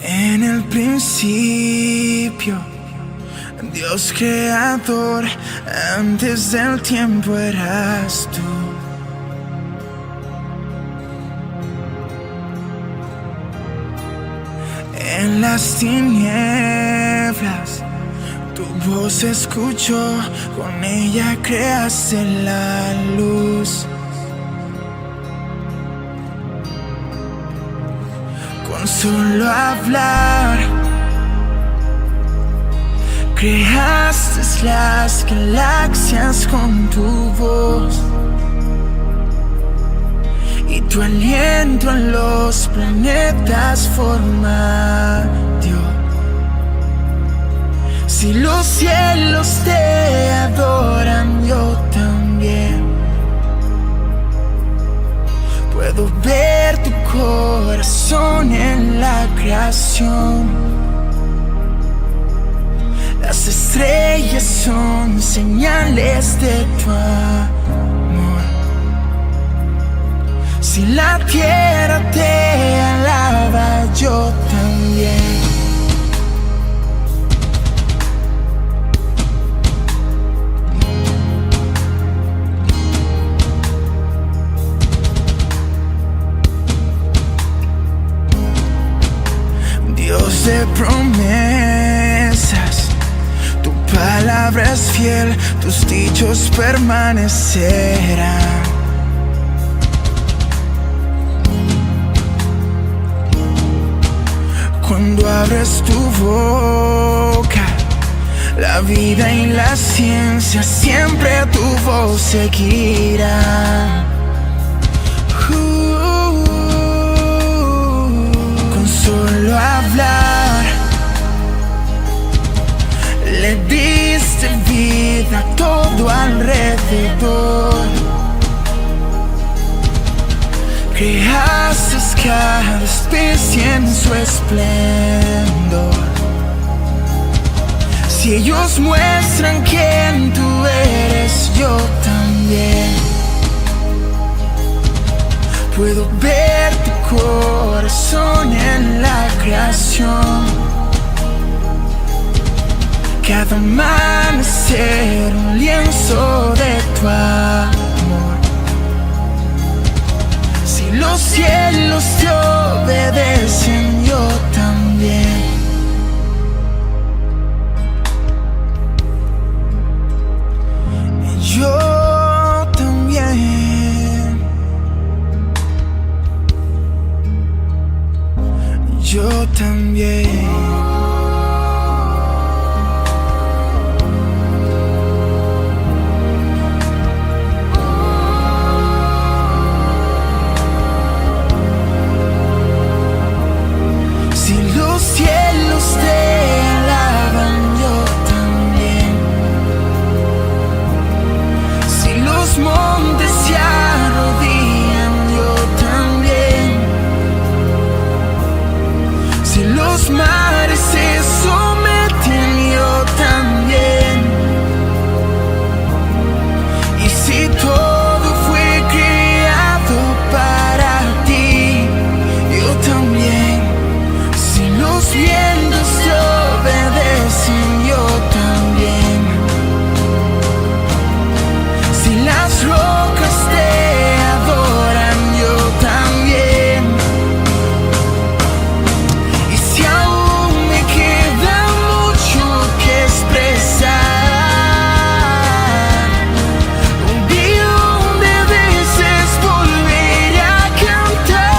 En el principio, Dios creador, antes del tiempo eras tú. En las tinieblas, tu voz escuchó, con ella creaste la luz. Con solo hablar, creaste las galaxias con tu voz, y tu aliento en los planetas forma dio. Si los cielos te adoran, yo también puedo ver tu corazón en la creación. Las estrellas son señales de tu amor. Si la tierra te alaba, yo también. Dios de promesas, tu palabra es fiel, tus dichos permanecerán. Cuando abres tu boca, la vida y la ciencia siempre tu voz seguirá. Con solo hablar, le diste vida a todo alrededor. Creaste cada especie en su esplendor. Si ellos muestran quién tú eres, yo también puedo ver tu corazón en la creación. Cada amanecer un lienzo de tu amor. Si los cielos te obedecen, yo también. Yo también. Yo también. Los cielos te alaban, yo también. Si los montes se arrodillan, yo también. Si los mares se someten, yo también. Y si todo fue creado para ti, yo también. Los vientos te obedecen, yo también. Si las rocas te adoran, yo también. Y si aún me queda mucho que expresar, un billón de veces volveré a cantar.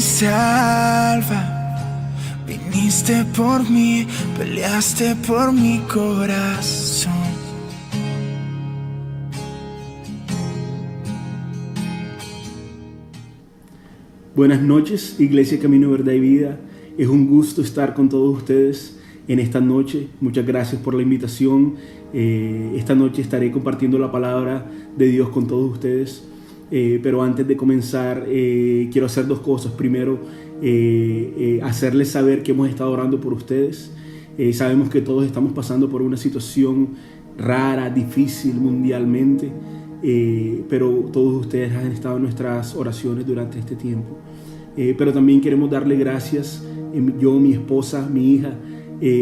Salva, viniste por mí, peleaste por mi corazón. Buenas noches, Iglesia Camino, Verdad y Vida. Es un gusto estar con todos ustedes en esta noche. Muchas gracias por la invitación. Esta noche estaré compartiendo la palabra de Dios con todos ustedes. Pero antes de comenzar, quiero hacer dos cosas. Primero, hacerles saber que hemos estado orando por ustedes. Sabemos que todos estamos pasando por una situación rara, difícil mundialmente, pero todos ustedes han estado en nuestras oraciones durante este tiempo. Pero también queremos darle gracias, yo, mi esposa, mi hija,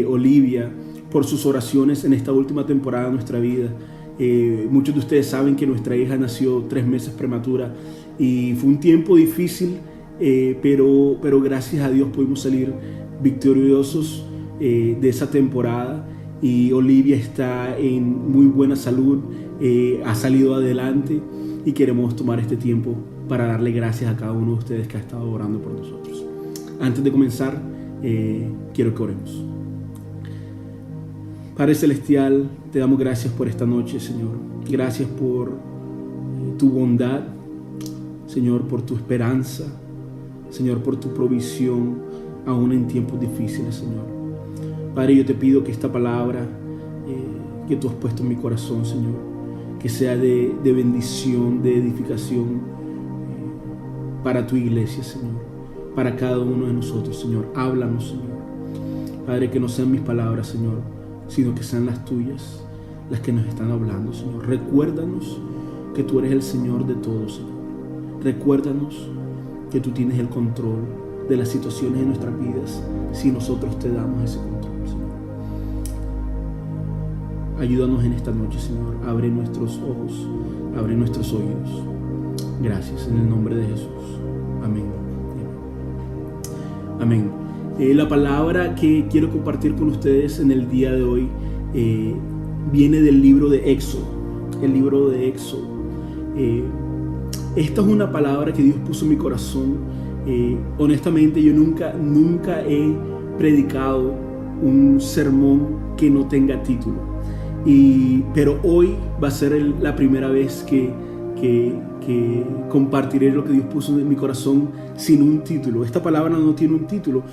Olivia, por sus oraciones en esta última temporada de nuestra vida. Muchos de ustedes saben que nuestra hija nació 3 meses prematura y fue un tiempo difícil, pero gracias a Dios pudimos salir victoriosos de esa temporada, y Olivia está en muy buena salud, ha salido adelante, y queremos tomar este tiempo para darle gracias a cada uno de ustedes que ha estado orando por nosotros. Antes de comenzar, quiero que oremos. Padre Celestial, te damos gracias por esta noche, Señor. Gracias por tu bondad, Señor, por tu esperanza, Señor, por tu provisión, aún en tiempos difíciles, Señor. Padre, yo te pido que esta palabra que tú has puesto en mi corazón, Señor, que sea de bendición, de edificación para tu iglesia, Señor, para cada uno de nosotros, Señor. Háblanos, Señor. Padre, que no sean mis palabras, Señor, sino que sean las tuyas las que nos están hablando, Señor. Recuérdanos que tú eres el Señor de todo, Señor. Recuérdanos que tú tienes el control de las situaciones de nuestras vidas si nosotros te damos ese control, Señor. Ayúdanos en esta noche, Señor. Abre nuestros ojos, abre nuestros oídos. Gracias, en el nombre de Jesús. Amén. Amén. La palabra que quiero compartir con ustedes en el día de hoy viene del libro de Éxodo. El libro de Éxodo. Esta es una palabra que Dios puso en mi corazón. Honestamente, yo nunca he predicado un sermón que no tenga título. Pero hoy va a ser la primera vez que compartiré lo que Dios puso en mi corazón sin un título. Esta palabra no tiene un título,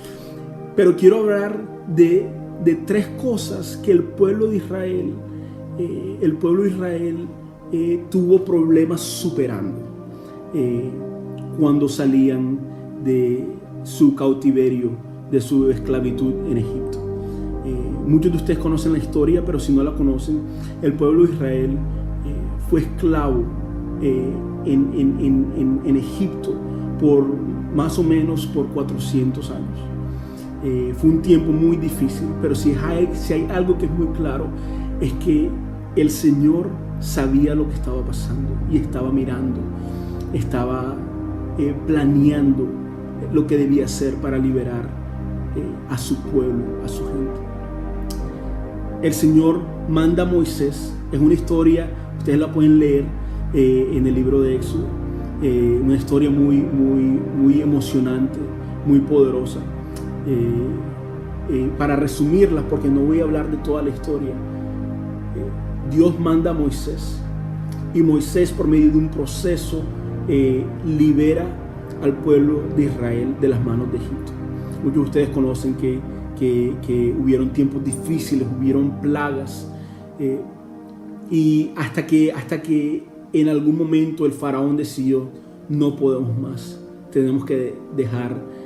pero quiero hablar de 3 cosas que el pueblo de Israel tuvo problemas superando cuando salían de su cautiverio, de su esclavitud en Egipto. Muchos de ustedes conocen la historia, pero si no la conocen, el pueblo de Israel fue esclavo en Egipto por más o menos por 400 años. Fue un tiempo muy difícil, pero si hay algo que es muy claro, es que el Señor sabía lo que estaba pasando y estaba mirando, estaba planeando lo que debía hacer para liberar a su pueblo, a su gente. El Señor manda a Moisés. Es una historia, ustedes la pueden leer en el libro de Éxodo, una historia muy emocionante, muy poderosa. Para resumirla, porque no voy a hablar de toda la historia, Dios manda a Moisés, y Moisés, por medio de un proceso, libera al pueblo de Israel de las manos de Egipto. Muchos de ustedes conocen que hubieron tiempos difíciles, hubieron plagas, y hasta que en algún momento el faraón decidió: no podemos más, tenemos que dejar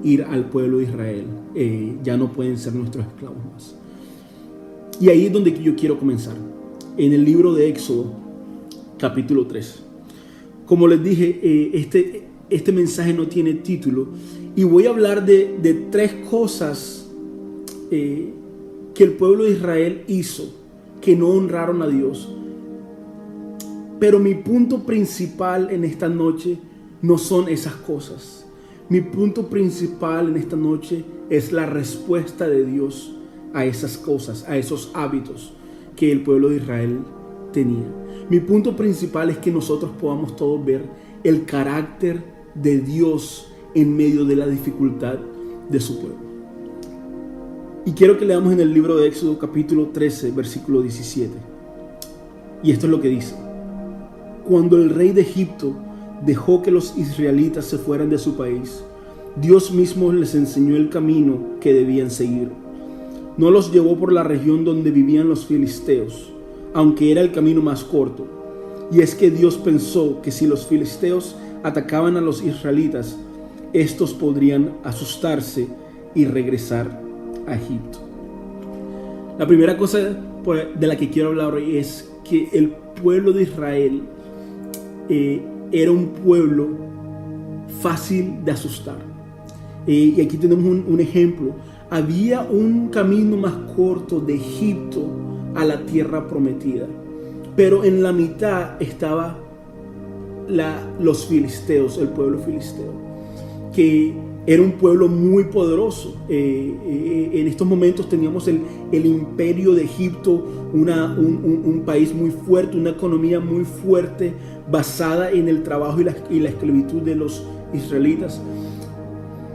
ir al pueblo de Israel, ya no pueden ser nuestros esclavos más. Y ahí es donde yo quiero comenzar, en el libro de Éxodo, capítulo 3. Como les dije, este mensaje no tiene título, y voy a hablar de 3 cosas que el pueblo de Israel hizo que no honraron a Dios. Pero mi punto principal en esta noche no son esas cosas. Mi punto principal en esta noche es la respuesta de Dios a esas cosas, a esos hábitos que el pueblo de Israel tenía. Mi punto principal es que nosotros podamos todos ver el carácter de Dios en medio de la dificultad de su pueblo. Y quiero que leamos en el libro de Éxodo capítulo 13, versículo 17. Y esto es lo que dice: cuando el rey de Egipto dejó que los israelitas se fueran de su país, Dios mismo les enseñó el camino que debían seguir. No los llevó por la región donde vivían los filisteos, aunque era el camino más corto, Y es que Dios pensó que si los filisteos atacaban a los israelitas, estos podrían asustarse y regresar a Egipto. La primera cosa de la que quiero hablar hoy es que el pueblo de Israel era un pueblo fácil de asustar. Y aquí tenemos un ejemplo. Había un camino más corto de Egipto a la tierra prometida, pero en la mitad estaba los filisteos, el pueblo filisteo, que era un pueblo muy poderoso. En estos momentos teníamos el imperio de Egipto, un país muy fuerte, una economía muy fuerte, basada en el trabajo y la esclavitud de los israelitas.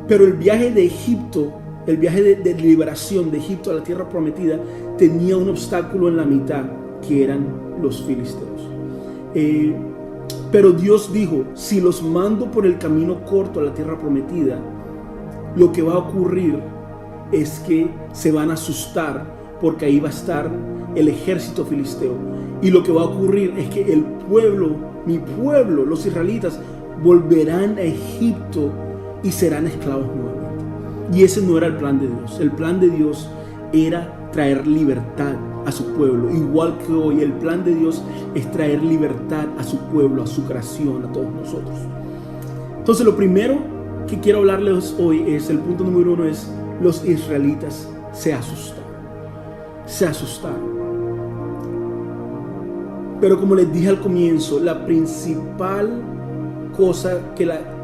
Pero el viaje de Egipto, el viaje de liberación de Egipto a la tierra prometida, tenía un obstáculo en la mitad, que eran los filisteos. Pero Dios dijo: si los mando por el camino corto a la tierra prometida, lo que va a ocurrir es que se van a asustar, porque ahí va a estar el ejército filisteo. Y lo que va a ocurrir es que el pueblo, mi pueblo, los israelitas, volverán a Egipto y serán esclavos nuevamente. Y ese no era el plan de Dios. El plan de Dios era traer libertad a su pueblo. Igual que hoy, el plan de Dios es traer libertad a su pueblo, a su creación, a todos nosotros. Entonces, lo primero que quiero hablarles hoy es, el punto número 1 es: los israelitas se asustaron. Se asustaron. Pero como les dije al comienzo, la principal cosa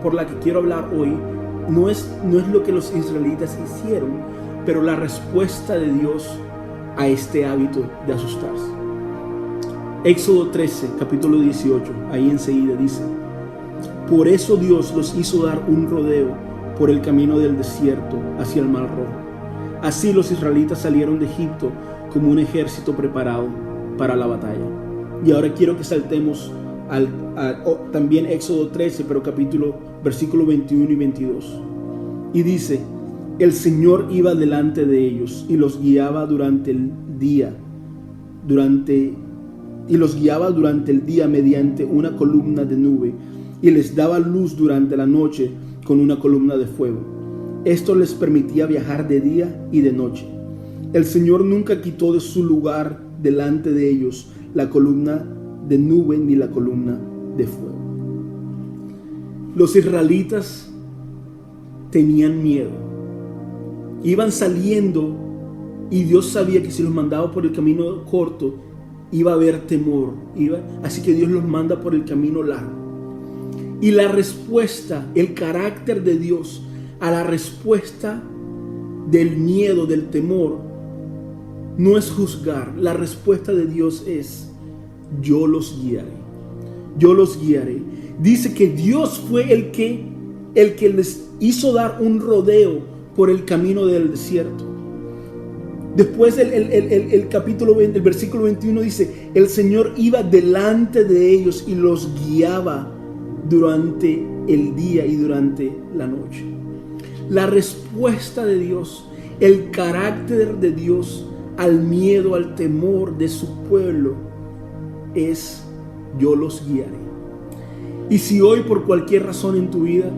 por la que quiero hablar hoy no es lo que los israelitas hicieron, pero la respuesta de Dios a este hábito de asustarse. Éxodo 13, capítulo 18, ahí enseguida dice: por eso Dios los hizo dar un rodeo por el camino del desierto hacia el Mar Rojo. Así los israelitas salieron de Egipto como un ejército preparado para la batalla. Y ahora quiero que saltemos también Éxodo 13, pero versículo 21 y 22. Y dice: el Señor iba delante de ellos y los guiaba durante el día mediante una columna de nube, y les daba luz durante la noche con una columna de fuego. Esto les permitía viajar de día y de noche. El Señor nunca quitó de su lugar delante de ellos la columna de nube ni la columna de fuego. Los israelitas tenían miedo. Iban saliendo y Dios sabía que si los mandaba por el camino corto iba a haber temor. Así que Dios los manda por el camino largo. Y la respuesta, el carácter de Dios a la respuesta del miedo, del temor, no es juzgar. La respuesta de Dios es: yo los guiaré. Yo los guiaré. Dice que Dios fue el que les hizo dar un rodeo por el camino del desierto. Después el versículo 21 dice: el Señor iba delante de ellos y los guiaba durante el día y durante la noche. La respuesta de Dios, el carácter de Dios al miedo, al temor de su pueblo es: yo los guiaré. Y si hoy por cualquier razón en tu vida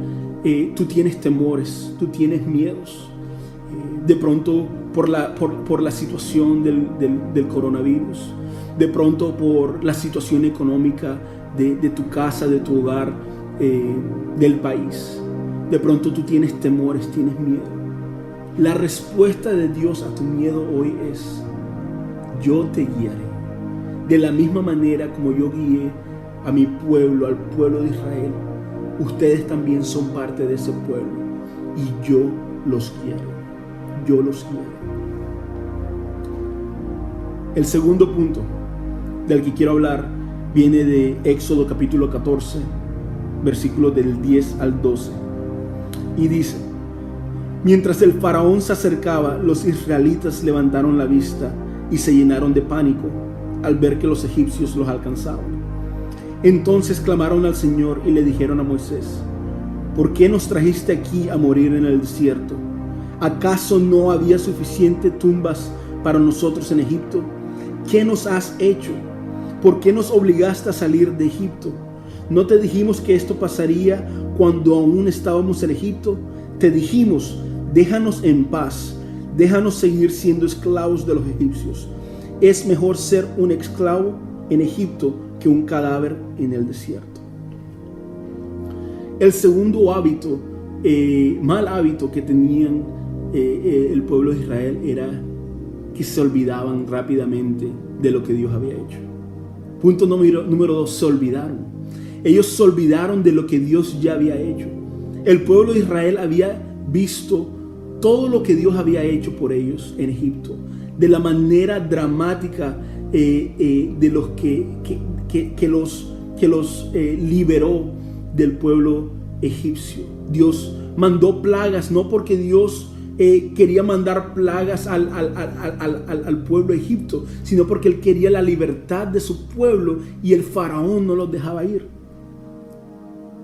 tú tienes temores, tú tienes miedos, de pronto por la situación del coronavirus, de pronto por la situación económica de tu casa, de tu hogar, del país, de pronto tú tienes temores, tienes miedo. La respuesta de Dios a tu miedo hoy es: yo te guiaré. De la misma manera como yo guié a mi pueblo, al pueblo de Israel, ustedes también son parte de ese pueblo y yo los guiaré. Yo los guiaré. El segundo punto del que quiero hablar viene de Éxodo capítulo 14, versículos del 10 al 12. Y dice: mientras el faraón se acercaba, los israelitas levantaron la vista y se llenaron de pánico al ver que los egipcios los alcanzaban. Entonces clamaron al Señor y le dijeron a Moisés: ¿por qué nos trajiste aquí a morir en el desierto? ¿Acaso no había suficientes tumbas para nosotros en Egipto? ¿Qué nos has hecho? ¿Por qué nos obligaste a salir de Egipto? ¿No te dijimos que esto pasaría cuando aún estábamos en Egipto? Te dijimos, déjanos en paz, déjanos seguir siendo esclavos de los egipcios. Es mejor ser un esclavo en Egipto que un cadáver en el desierto. El segundo hábito, mal hábito que tenían el pueblo de Israel era que se olvidaban rápidamente de lo que Dios había hecho. Punto número 2, se olvidaron. Ellos se olvidaron de lo que Dios ya había hecho. El pueblo de Israel había visto todo lo que Dios había hecho por ellos en Egipto, de la manera dramática de los que los liberó del pueblo egipcio. Dios mandó plagas, no porque Dios quería mandar plagas al pueblo de Egipto, sino porque Él quería la libertad de su pueblo y el faraón no los dejaba ir.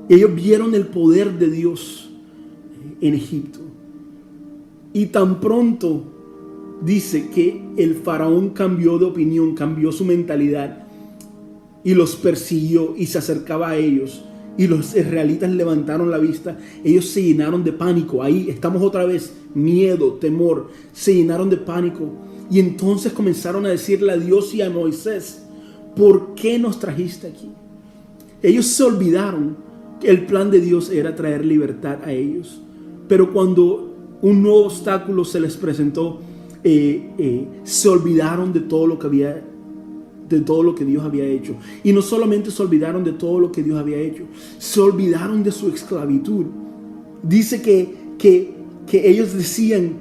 Ellos vieron el poder de Dios en Egipto. Y tan pronto dice que el faraón cambió de opinión, cambió su mentalidad y los persiguió y se acercaba a ellos. Y los israelitas levantaron la vista. Ellos se llenaron de pánico. Ahí estamos otra vez. Miedo, temor. Se llenaron de pánico. Y entonces comenzaron a decirle a Dios y a Moisés, ¿por qué nos trajiste aquí? Ellos se olvidaron que el plan de Dios era traer libertad a ellos. Pero cuando un nuevo obstáculo se les presentó, se olvidaron de todo lo que Dios había hecho. Y no solamente se olvidaron de todo lo que Dios había hecho, se olvidaron de su esclavitud. Dice que ellos decían,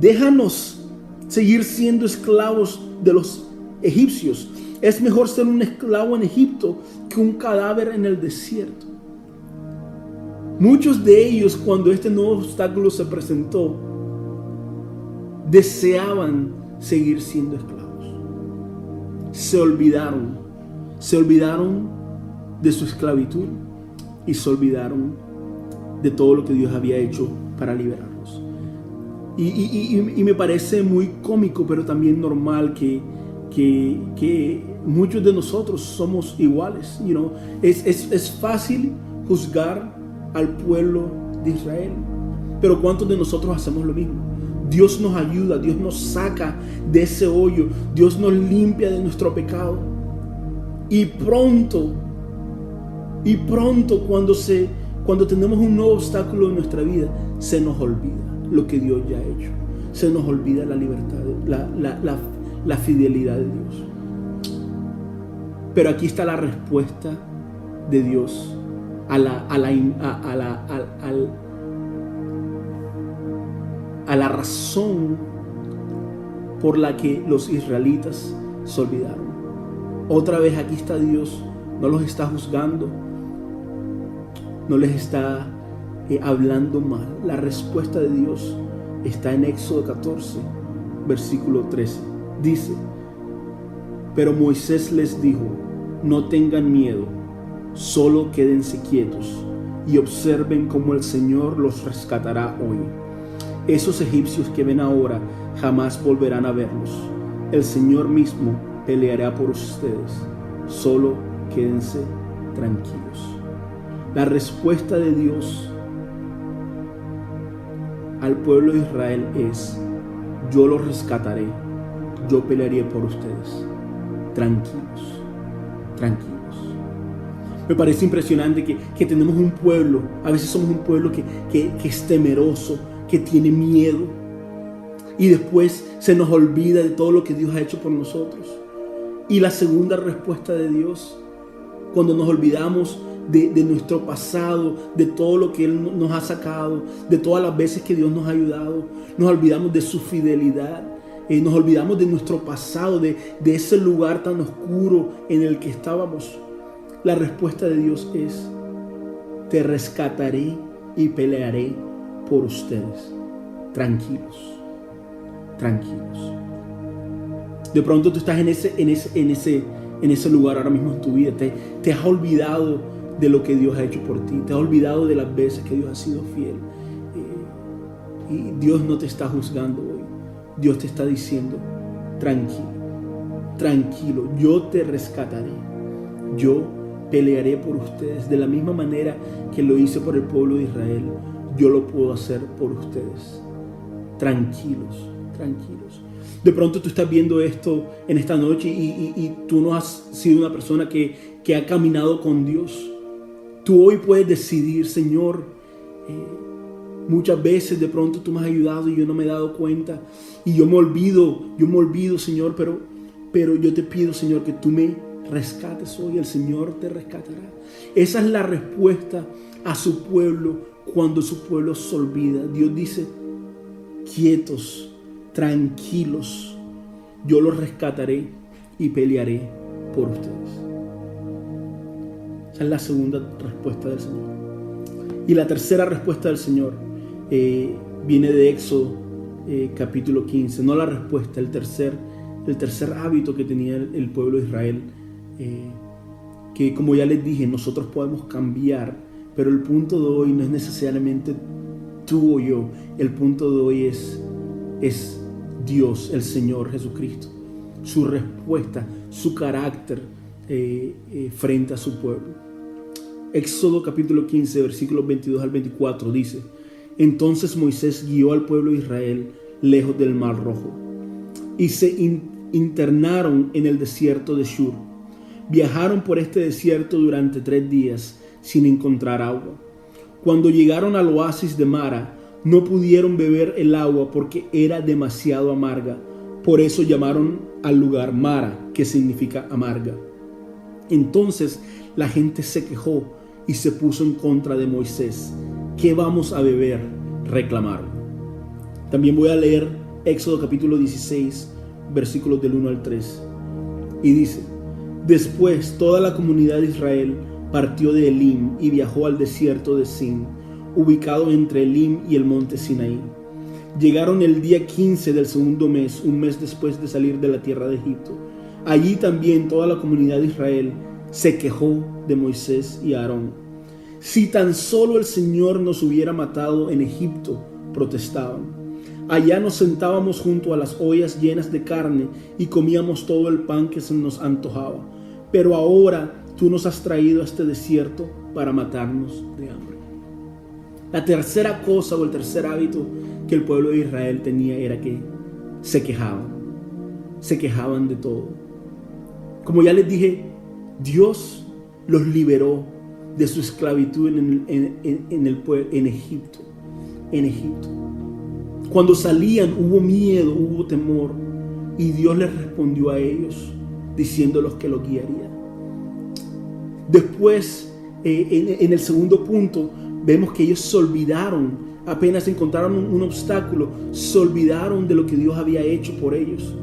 déjanos seguir siendo esclavos de los egipcios. Es mejor ser un esclavo en Egipto que un cadáver en el desierto. Muchos de ellos, cuando este nuevo obstáculo se presentó, deseaban seguir siendo esclavos. Se olvidaron de su esclavitud y se olvidaron de todo lo que Dios había hecho para liberarlos. Y me parece muy cómico, pero también normal que muchos de nosotros somos iguales. Es fácil juzgar al pueblo de Israel, pero ¿cuántos de nosotros hacemos lo mismo? Dios nos ayuda, Dios nos saca de ese hoyo, Dios nos limpia de nuestro pecado. Y pronto, cuando tenemos un nuevo obstáculo en nuestra vida, se nos olvida lo que Dios ya ha hecho. Se nos olvida la libertad, la fidelidad de Dios. Pero aquí está la respuesta de Dios a la razón por la que los israelitas se olvidaron. Otra vez aquí está Dios, no los está juzgando, no les está hablando mal. La respuesta de Dios está en Éxodo 14, versículo 13. Dice, pero Moisés les dijo, no tengan miedo, solo quédense quietos y observen cómo el Señor los rescatará hoy. Esos egipcios que ven ahora jamás volverán a verlos. El Señor mismo peleará por ustedes. Solo quédense tranquilos. La respuesta de Dios al pueblo de Israel es: yo los rescataré, yo pelearé por ustedes. Tranquilos, tranquilos. Me parece impresionante que tenemos un pueblo, a veces somos un pueblo que es temeroso, que tiene miedo, y después se nos olvida de todo lo que Dios ha hecho por nosotros. Y la segunda respuesta de Dios, cuando nos olvidamos de nuestro pasado, de todo lo que Él nos ha sacado, de todas las veces que Dios nos ha ayudado, nos olvidamos de su fidelidad, nos olvidamos de nuestro pasado, de ese lugar tan oscuro en el que estábamos. La respuesta de Dios es: te rescataré y pelearé por ustedes. Tranquilos, tranquilos. De pronto tú estás en ese lugar ahora mismo en tu vida. Te has olvidado de lo que Dios ha hecho por ti. Te has olvidado de las veces que Dios ha sido fiel. Y Dios no te está juzgando hoy. Dios te está diciendo: tranquilo, tranquilo, yo te rescataré, yo pelearé por ustedes de la misma manera que lo hice por el pueblo de Israel. Yo lo puedo hacer por ustedes. Tranquilos, tranquilos. De pronto tú estás viendo esto en esta noche y tú no has sido una persona que ha caminado con Dios. Tú hoy puedes decidir: Señor, muchas veces de pronto tú me has ayudado y yo no me he dado cuenta y yo me olvido, Señor, pero yo te pido, Señor, que tú me rescates hoy. El Señor te rescatará. Esa es la respuesta a su pueblo cuando su pueblo se olvida. Dios dice: quietos, tranquilos, yo los rescataré y pelearé por ustedes. Esa es la segunda respuesta del Señor. Y la tercera respuesta del Señor viene de Éxodo capítulo 15. No la respuesta, el tercer hábito que tenía el pueblo de Israel, que, como ya les dije, nosotros podemos cambiar, pero el punto de hoy no es necesariamente tú o yo. El punto de hoy es Dios, el Señor Jesucristo, su respuesta, su carácter frente a su pueblo. Éxodo capítulo 15, versículos 22 al 24 dice: entonces Moisés guió al pueblo de Israel lejos del Mar Rojo y se internaron en el desierto de Shur. Viajaron por este desierto durante 3 días sin encontrar agua. Cuando llegaron al oasis de Mara, no pudieron beber el agua porque era demasiado amarga. Por eso llamaron al lugar Mara, que significa amarga. Entonces la gente se quejó y se puso en contra de Moisés. ¿Qué vamos a beber?, reclamaron. También voy a leer Éxodo capítulo 16, versículos del 1 al 3. Y dice: después toda la comunidad de Israel partió de Elim y viajó al desierto de Sin, ubicado entre Elim y el monte Sinaí. Llegaron el día 15 del segundo mes, un mes después de salir de la tierra de Egipto. Allí también toda la comunidad de Israel se quejó de Moisés y Aarón. Si tan solo el Señor nos hubiera matado en Egipto, protestaban. Allá nos sentábamos junto a las ollas llenas de carne y comíamos todo el pan que se nos antojaba. Pero ahora tú nos has traído a este desierto para matarnos de hambre. La tercera cosa o el tercer hábito que el pueblo de Israel tenía era que se quejaban. Se quejaban de todo. Como ya les dije, Dios los liberó de su esclavitud en Egipto. En Egipto. Cuando salían hubo miedo, hubo temor, y Dios les respondió a ellos diciéndoles que los guiaría. Después, en el segundo punto, vemos que ellos se olvidaron, apenas encontraron un obstáculo, se olvidaron de lo que Dios había hecho por ellos.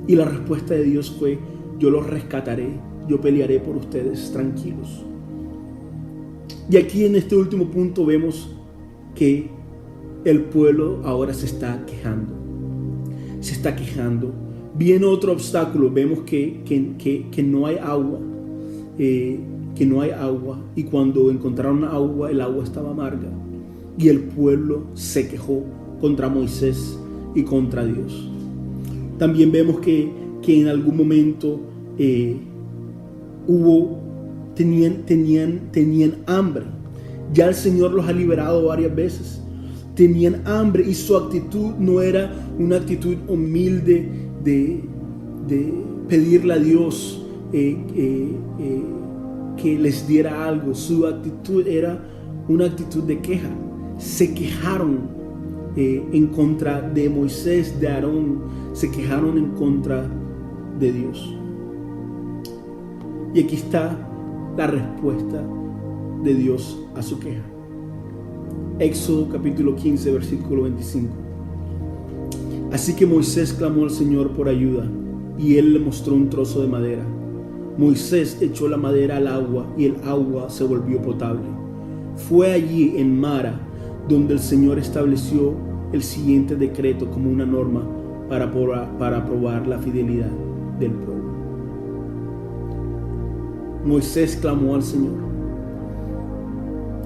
Y la respuesta de Dios fue: yo los rescataré, yo pelearé por ustedes, tranquilos. Y aquí en este último punto vemos que el pueblo ahora se está quejando. Se está quejando. Viene otro obstáculo. Vemos que no hay agua. Que no hay agua. Y cuando encontraron agua, el agua estaba amarga. Y el pueblo se quejó contra Moisés y contra Dios. También vemos que en algún momento tenían hambre. Ya el Señor los ha liberado varias veces. Tenían hambre y su actitud no era una actitud humilde de pedirle a Dios que les diera algo. Su actitud era una actitud de queja. Se quejaron en contra de Moisés, de Aarón. Se quejaron en contra de Dios. Y aquí está la respuesta de Dios a su queja. Éxodo capítulo 15, versículo 25. Así que Moisés clamó al Señor por ayuda, y él le mostró un trozo de madera. Moisés echó la madera al agua, y el agua se volvió potable. Fue allí en Mara donde el Señor estableció el siguiente decreto como una norma para probar la fidelidad del pueblo. Moisés clamó al Señor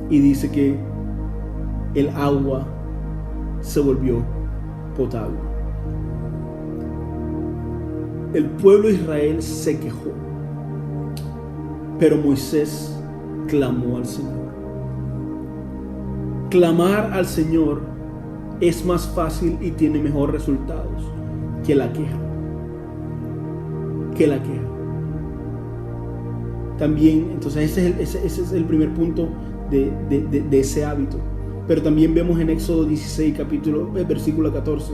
y dice que el agua se volvió potable. El pueblo de Israel se quejó, pero Moisés clamó al Señor. Clamar al Señor es más fácil y tiene mejores resultados que la queja. También, entonces ese es el primer punto de ese hábito. Pero también vemos en Éxodo 16, versículo 14,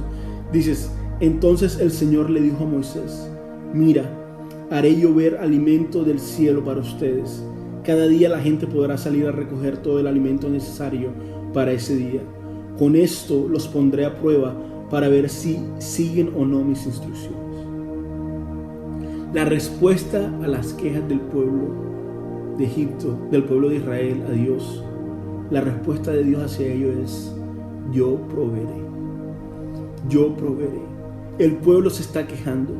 dices: entonces el Señor le dijo a Moisés: mira, haré llover alimento del cielo para ustedes. Cada día la gente podrá salir a recoger todo el alimento necesario para ese día. Con esto los pondré a prueba para ver si siguen o no mis instrucciones. La respuesta a las quejas del pueblo de Egipto, del pueblo de Israel a Dios, la respuesta de Dios hacia ellos es: yo proveeré. Yo proveeré. El pueblo se está quejando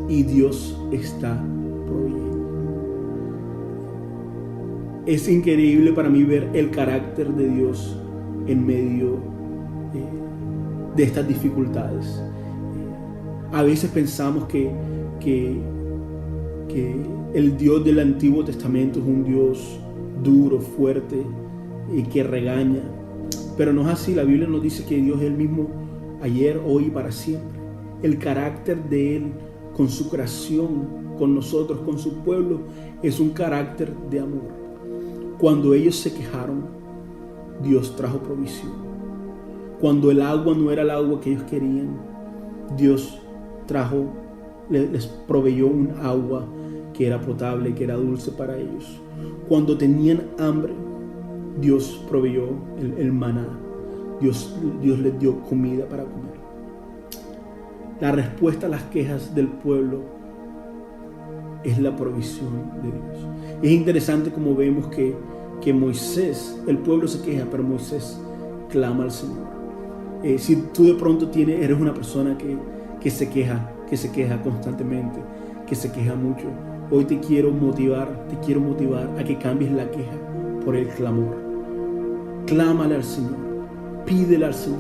y Dios está proveyendo. Es increíble para mí ver el carácter de Dios en medio de estas dificultades. A veces pensamos que el Dios del Antiguo Testamento es un Dios duro, fuerte y que regaña, pero no es así. La Biblia nos dice que Dios es el mismo ayer, hoy y para siempre. El carácter de Él con su creación, con nosotros, con su pueblo, es un carácter de amor. Cuando ellos se quejaron, Dios trajo provisión. Cuando el agua no era el agua que ellos querían, Dios les proveyó un agua que era potable, que era dulce para ellos. Cuando tenían hambre, Dios proveyó el maná. Dios les dio comida para comer. La respuesta a las quejas del pueblo es la provisión de Dios. Es interesante como vemos que Moisés, el pueblo se queja, pero Moisés clama al Señor. Si tú de pronto eres una persona que se queja constantemente, que se queja mucho, hoy te quiero motivar a que cambies la queja por el clamor. Clámale al Señor, pídele al Señor.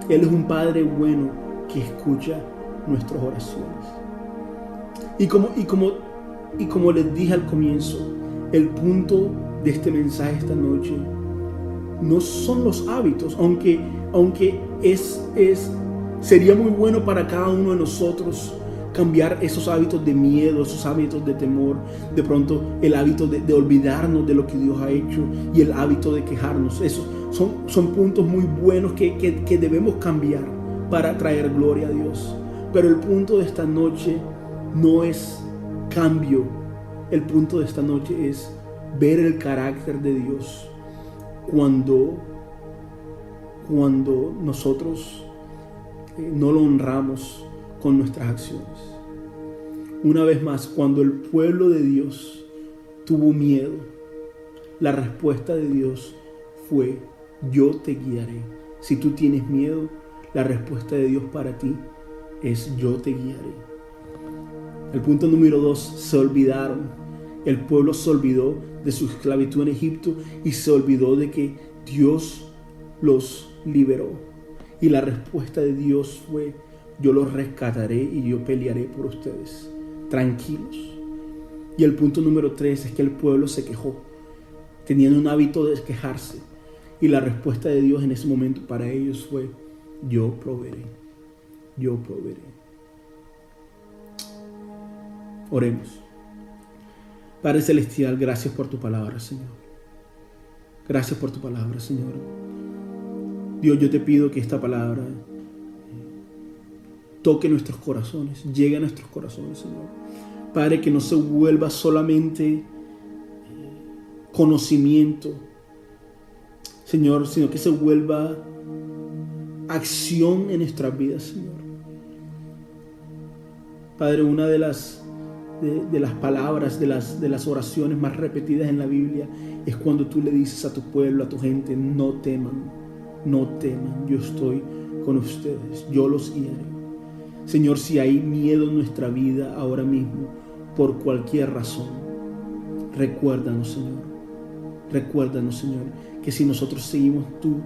Él es un Padre bueno que escucha nuestras oraciones. Y como les dije al comienzo, el punto de este mensaje esta noche no son los hábitos, aunque sería muy bueno para cada uno de nosotros cambiar esos hábitos de miedo, esos hábitos de temor, de pronto el hábito de olvidarnos de lo que Dios ha hecho y el hábito de quejarnos. Esos son puntos muy buenos que debemos cambiar para traer gloria a Dios. Pero el punto de esta noche no es cambio. El punto de esta noche es ver el carácter de Dios cuando nosotros no lo honramos con nuestras acciones. Una vez más, cuando el pueblo de Dios tuvo miedo, la respuesta de Dios fue: yo te guiaré. Si tú tienes miedo, la respuesta de Dios para ti es: yo te guiaré. El punto número 2, se olvidaron. El pueblo se olvidó de su esclavitud en Egipto y se olvidó de que Dios los liberó. Y la respuesta de Dios fue: yo los rescataré y yo pelearé por ustedes. Tranquilos. Y el punto número 3 es que el pueblo se quejó. Tenían un hábito de quejarse. Y la respuesta de Dios en ese momento para ellos fue: yo proveeré. Yo proveeré. Oremos. Padre Celestial, gracias por tu palabra, Señor. Gracias por tu palabra, Señor. Dios, yo te pido que esta palabra toque nuestros corazones, llegue a nuestros corazones, Señor. Padre, que no se vuelva solamente conocimiento, Señor, sino que se vuelva acción en nuestras vidas, Señor. Padre, una de las palabras, de las oraciones más repetidas en la Biblia es cuando tú le dices a tu pueblo, a tu gente: no teman, no teman, yo estoy con ustedes, yo los guiaré. Señor, si hay miedo en nuestra vida ahora mismo, por cualquier razón, recuérdanos, Señor. Recuérdanos, Señor, que si nosotros seguimos tu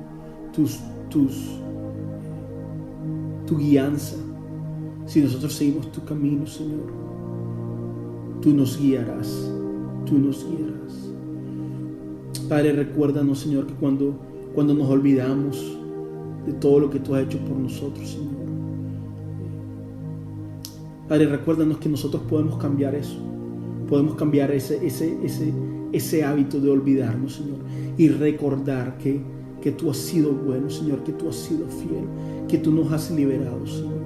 guianza, Si nosotros seguimos tu camino, Señor, tú nos guiarás. Tú nos guiarás. Padre, recuérdanos, Señor, que cuando nos olvidamos de todo lo que tú has hecho por nosotros, Señor. Padre, recuérdanos que nosotros podemos cambiar eso. Podemos cambiar ese hábito de olvidarnos, Señor, y recordar que tú has sido bueno, Señor, que tú has sido fiel, que tú nos has liberado, Señor.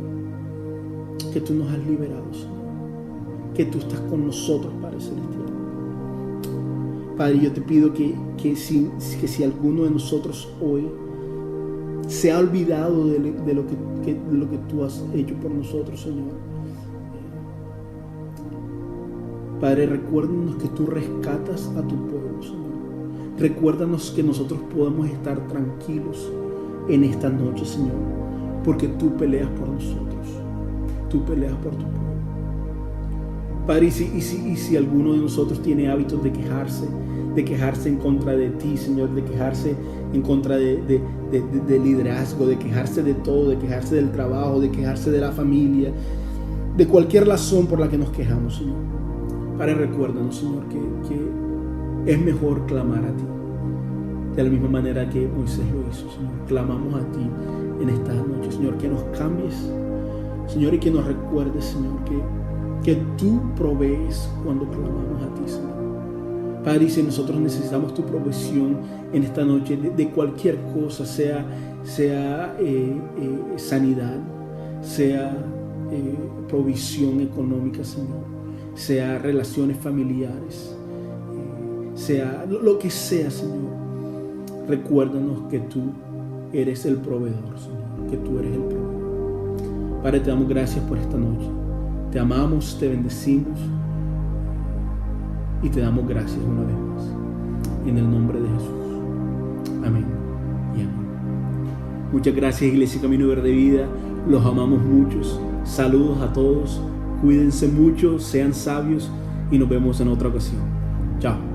Que tú nos has liberado, Señor. Que tú estás con nosotros, Padre Celestial. Padre, yo te pido que si alguno de nosotros hoy se ha olvidado de lo que tú has hecho por nosotros, Señor. Padre, recuérdanos que tú rescatas a tu pueblo, Señor. Recuérdanos que nosotros podemos estar tranquilos en esta noche, Señor, porque tú peleas por nosotros. Tú peleas por tu pueblo. Padre, y si alguno de nosotros tiene hábitos de quejarse en contra de ti, Señor, de quejarse en contra de liderazgo, de quejarse de todo, de quejarse del trabajo, de quejarse de la familia, de cualquier razón por la que nos quejamos, Señor. Padre, recuérdanos, Señor, que es mejor clamar a ti. De la misma manera que Moisés lo hizo, Señor. Clamamos a ti en esta noche, Señor, que nos cambies, Señor, y que nos recuerdes, Señor, que tú provees cuando clamamos a ti, Señor. Padre, y si nosotros necesitamos tu provisión en esta noche de cualquier cosa, sea sanidad, sea provisión económica, Señor, sea relaciones familiares, sea lo que sea, Señor, recuérdanos que tú eres el proveedor, Señor, que tú eres el proveedor. Padre, te damos gracias por esta noche. Te amamos, te bendecimos y te damos gracias una vez más. En el nombre de Jesús. Amén y amén. Muchas gracias, Iglesia Camino Verde Vida. Los amamos muchos. Saludos a todos. Cuídense mucho, sean sabios y nos vemos en otra ocasión. Chao.